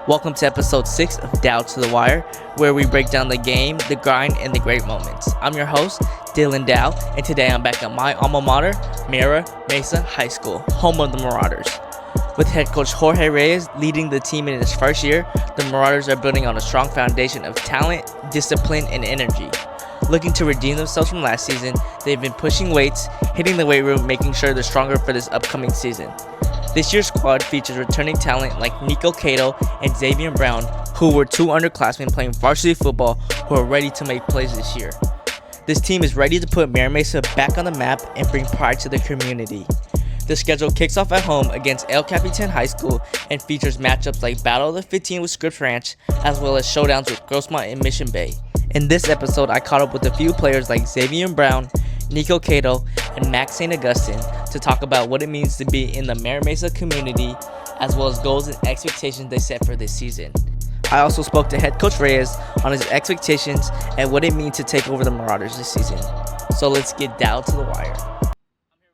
Welcome to episode 6 of Down to the Wire, where we break down the game, the grind, and the great moments. I'm your host, Dylan Dow, and today I'm back at my alma mater, Mira Mesa High School, home of the Marauders. With head coach Jorge Reyes leading the team in his first year, the Marauders are building on a strong foundation of talent, discipline, and energy. Looking to redeem themselves from last season, they've been pushing weights, hitting the weight room, making sure they're stronger for this upcoming season. This year's squad features returning talent like Niko Cato and Czavien Brown, who were two underclassmen playing varsity football who are ready to make plays this year. This team is ready to put Mira Mesa back on the map and bring pride to the community. The schedule kicks off at home against Czavien High School and features matchups like Battle of the 15 with Scripps Ranch, as well as showdowns with Grossmont and Mission Bay. In this episode, I caught up with a few players like Xavier Brown, Niko Cato, and Max San Agustin to talk about what it means to be in the Mira Mesa community, as well as goals and expectations they set for this season. I also spoke to head coach Reyes on his expectations and what it means to take over the Marauders this season. So let's get down to the wire.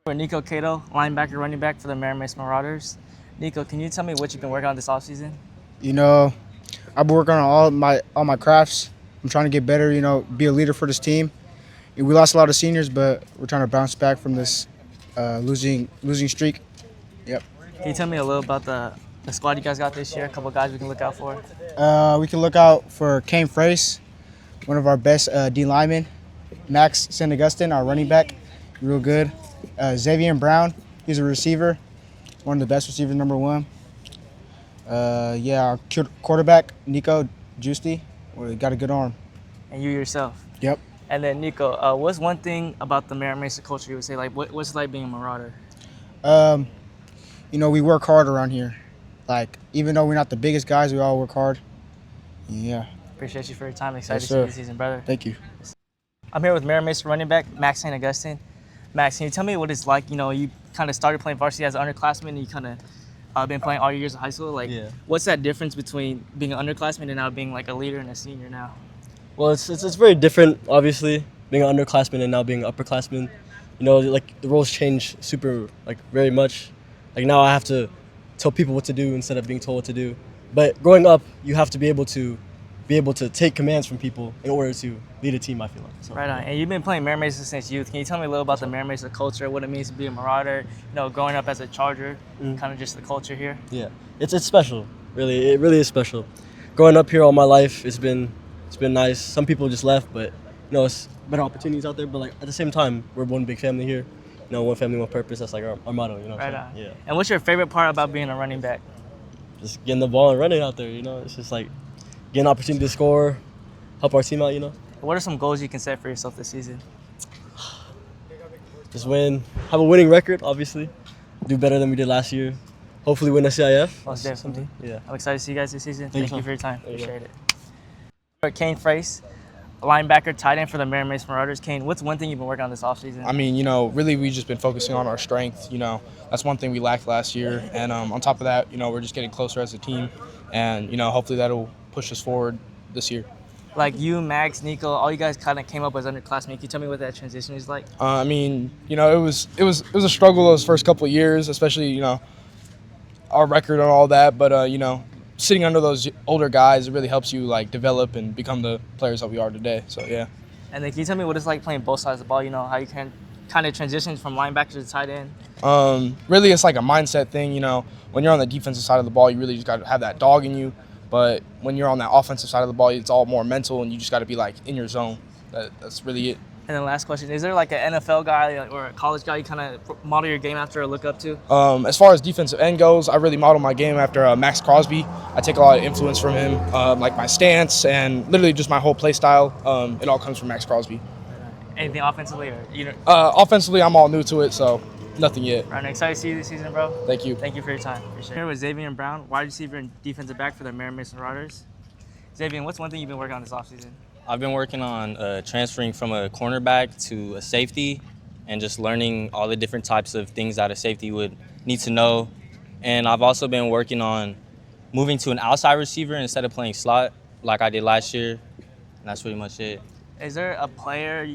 I'm here with Niko Cato, linebacker, running back for the Mira Mesa Marauders. Niko, can you tell me what you've been working on this offseason? You know, I've been working on all my crafts. I'm trying to get better, be a leader for this team. We lost a lot of seniors, but we're trying to bounce back from this losing streak. Yep. Can you tell me a little about the squad you guys got this year? A couple of guys we can look out for? We can look out for Kane Frace, one of our best D linemen. Max San Agustin, our running back, real good. Xavier Brown, he's a receiver, one of the best receivers, number one. Our quarterback, Nico Ko, we got a good arm. And you yourself? Yep. And then Niko, what's one thing about the Mira Mesa culture you would say, like what's it like being a Marauder? We work hard around here. Like, even though we're not the biggest guys, we all work hard. Yeah. Appreciate you for your time. Excited to see you this season, brother. Thank you. I'm here with Mira Mesa running back, Max San Agustin. Max, can you tell me what it's like? You kind of started playing varsity as an underclassman, and you kind of been playing all your years of high school. What's that difference between being an underclassman and now being like a leader and a senior now? Well, it's very different, obviously, being an underclassman and now being an upperclassman. The roles change very much. Now I have to tell people what to do instead of being told what to do. But growing up, you have to be able to take commands from people in order to lead a team, I feel like. So, right on. And you've been playing Mira Mesa since youth. Can you tell me a little about the Mira Mesa culture, what it means to be a Marauder, growing up as a Charger, kind of just the culture here? Yeah, it's special, really. It really is special. Growing up here all my life, it's been nice. Some people just left, but it's better opportunities out there. But at the same time, we're one big family here. One family, one purpose. That's like our motto. Right on. Yeah. And what's your favorite part about being a running back? Just getting the ball and running out there. It's just like getting an opportunity to score, help our team out. What are some goals you can set for yourself this season? Just win, have a winning record, obviously. Do better than we did last year. Hopefully win a CIF. Most definitely. Yeah. I'm excited to see you guys this season. Thank you for your time. Appreciate it. Kane Frace, linebacker, tight end for the Mira Mesa Marauders. Kane, what's one thing you've been working on this offseason? Really we've just been focusing on our strength. That's one thing we lacked last year. And on top of that, we're just getting closer as a team. And, hopefully that'll push us forward this year. Like you, Max, Niko, all you guys kind of came up as underclassmen. Can you tell me what that transition is like? It was a struggle those first couple of years, especially, our record and all that. But, sitting under those older guys, it really helps you develop and become the players that we are today. So yeah. And then can you tell me what it's like playing both sides of the ball? How you can kind of transition from linebacker to tight end? Really, it's like a mindset thing. When you're on the defensive side of the ball, you really just got to have that dog in you. But when you're on that offensive side of the ball, it's all more mental, and you just got to be in your zone. That's really it. And then last question, is there an NFL guy or a college guy you kind of model your game after or look up to? As far as defensive end goes, I really model my game after Max Crosby. I take a lot of influence from him, my stance and literally just my whole play style. It all comes from Max Crosby. Anything offensively? Offensively, I'm all new to it, so nothing yet. Right, excited to see you this season, bro. Thank you. Thank you for your time. Appreciate it. Here with Czavien Brown, wide receiver and defensive back for the Mira Mesa Marauders. Czavien, what's one thing you've been working on this offseason? I've been working on transferring from a cornerback to a safety and just learning all the different types of things that a safety would need to know. And I've also been working on moving to an outside receiver instead of playing slot like I did last year. And that's pretty much it. Is there a player,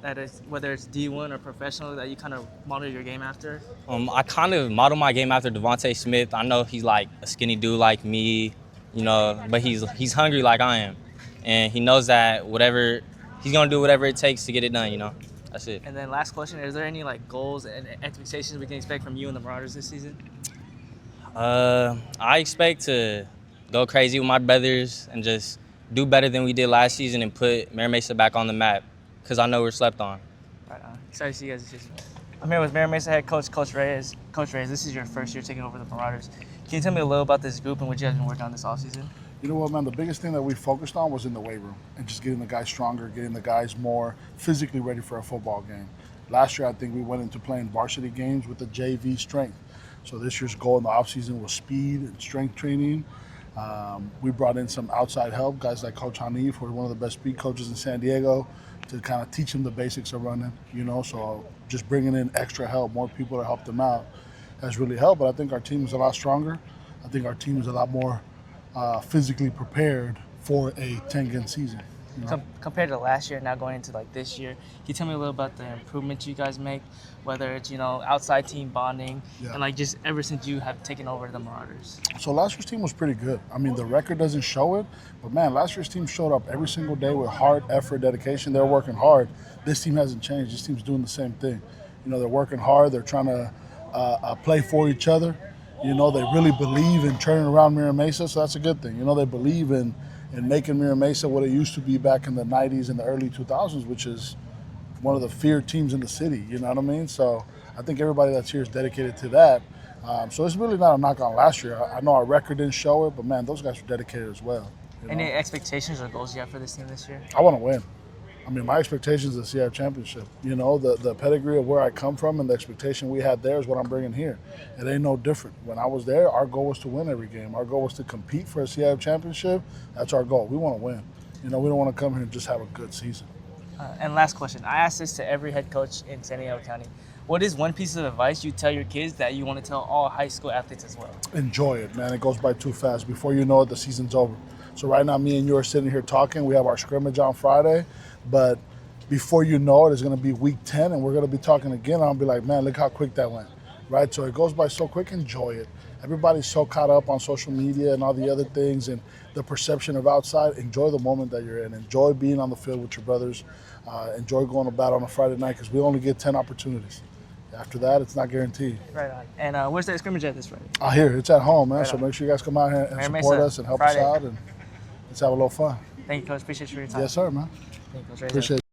that is, whether it's D1 or professional, that you kind of model your game after? I kind of model my game after Devontae Smith. I know he's like a skinny dude like me. you know, but he's hungry like I am, and he knows that he's gonna do whatever it takes to get it done. You know, that's it. And then last question: is there any like goals and expectations we can expect from you and the Marauders this season? I expect to go crazy with my brothers and just do better than we did last season and put Mira Mesa back on the map, because I know we're slept on. Right on. Excited to see you guys this season. I'm here with Mira Mesa Head Coach Reyes. Coach Reyes, this is your first year taking over the Marauders. Can you tell me a little about this group and what you guys been working on this offseason? You know what, man, the biggest thing that we focused on was in the weight room and just getting the guys stronger, getting the guys more physically ready for a football game. Last year, I think we went into playing varsity games with the JV strength. So this year's goal in the offseason was speed and strength training. We brought in some outside help, guys like Coach Hanif, who are one of the best speed coaches in San Diego, to kind of teach them the basics of running, you know. So just bringing in extra help, more people to help them out has really helped. But I think our team is a lot stronger. I think our team is a lot more physically prepared for a 10-game season. You know? Compared to last year, now going into like this year, can you tell me a little about the improvements you guys make, whether it's, you know, outside team bonding, and like just ever since you have taken over the Marauders? So last year's team was pretty good. I mean, the record doesn't show it, but man, last year's team showed up every single day with hard effort, dedication. They're working hard. This team hasn't changed. This team's doing the same thing. You know, they're working hard. They're trying to play for each other. You know, they really believe in turning around Mira Mesa, so that's a good thing. You know, they believe in making Mira Mesa what it used to be back in the 90s and the early 2000s, which is one of the feared teams in the city, you know what I mean? So I think everybody that's here is dedicated to that. So it's really not a knock on last year. I know our record didn't show it, but man, those guys were dedicated as well. You know? Any expectations or goals you have for this team this year? I want to win. I mean, my expectations is the CIF championship. You know, the pedigree of where I come from and the expectation we had there is what I'm bringing here. It ain't no different. When I was there, our goal was to win every game. Our goal was to compete for a CIF championship. That's our goal. We want to win. You know, we don't want to come here and just have a good season. And last question. I ask this to every head coach in San Diego County. What is one piece of advice you tell your kids that you want to tell all high school athletes as well? Enjoy it, man. It goes by too fast. Before you know it, the season's over. So right now, me and you are sitting here talking. We have our scrimmage on Friday, but before you know it, it's going to be week 10, and we're going to be talking again. I'll be like, man, look how quick that went, right? So it goes by so quick. Enjoy it. Everybody's so caught up on social media and all the other things and the perception of outside. Enjoy the moment that you're in. Enjoy being on the field with your brothers. Enjoy going to bat on a Friday night, because we only get 10 opportunities. After that, it's not guaranteed. Right on. And where's that scrimmage at this Friday? Here. It's at home, man. Right so on. make sure you guys come out here and Mira support Mesa, us and help Friday. us out, and let's have a little fun. Thank you, Coach. Appreciate you for your time. Yes, sir, man. Thank you, Coach Reyes. Appreciate it.